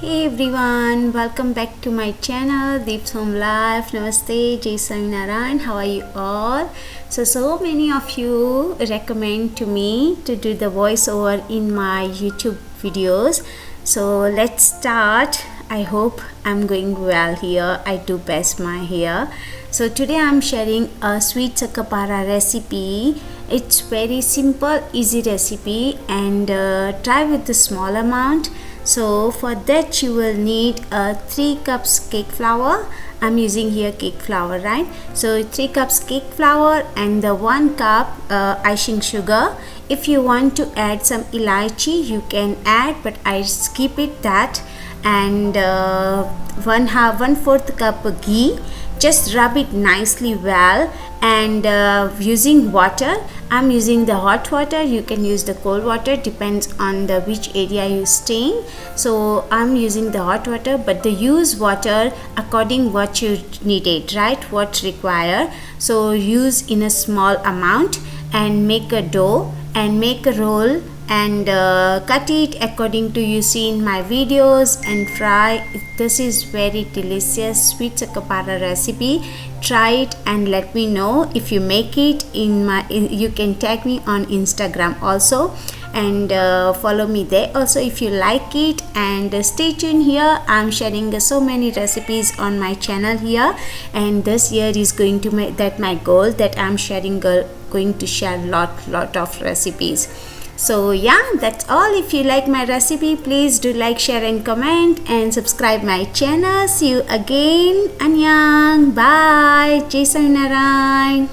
Hey everyone, welcome back to my channel Deep's Home Life. Namaste, Jai Narayan. How are you all? So many of you recommend to me to do the voiceover in my YouTube videos. So let's start. I hope I'm going well here. I do best my hair. So today I'm sharing a sweet sakkarpara recipe. It's very simple, easy recipe, and try with the small amount. So for that you will need 3 cups cake flour. I'm using here cake flour, right? So 3 cups cake flour and the 1 cup icing sugar. If you want to add some elaichi, you can add, but I skip it that. And 1/4 cup ghee. Just rub it nicely well, and using water. I'm using the hot water. You can use the cold water, depends on the which area you staying. So I'm using the hot water, but the use water according what you need it, right? What require. So use in a small amount and make a dough and make a roll and cut it according to you see in my videos and fry. This is very delicious sweet sakkarpara recipe. Try it and let me know if you make it. You can tag me on Instagram also, and follow me there also if you like it. And stay tuned here. I'm sharing so many recipes on my channel here, and this year is going to make that my goal, that I'm sharing going to share lot of recipes. So yeah, that's all. If you like my recipe, please do like, share and comment, and subscribe my channel. See you again. Annyeong. Bye. Jai Narayan.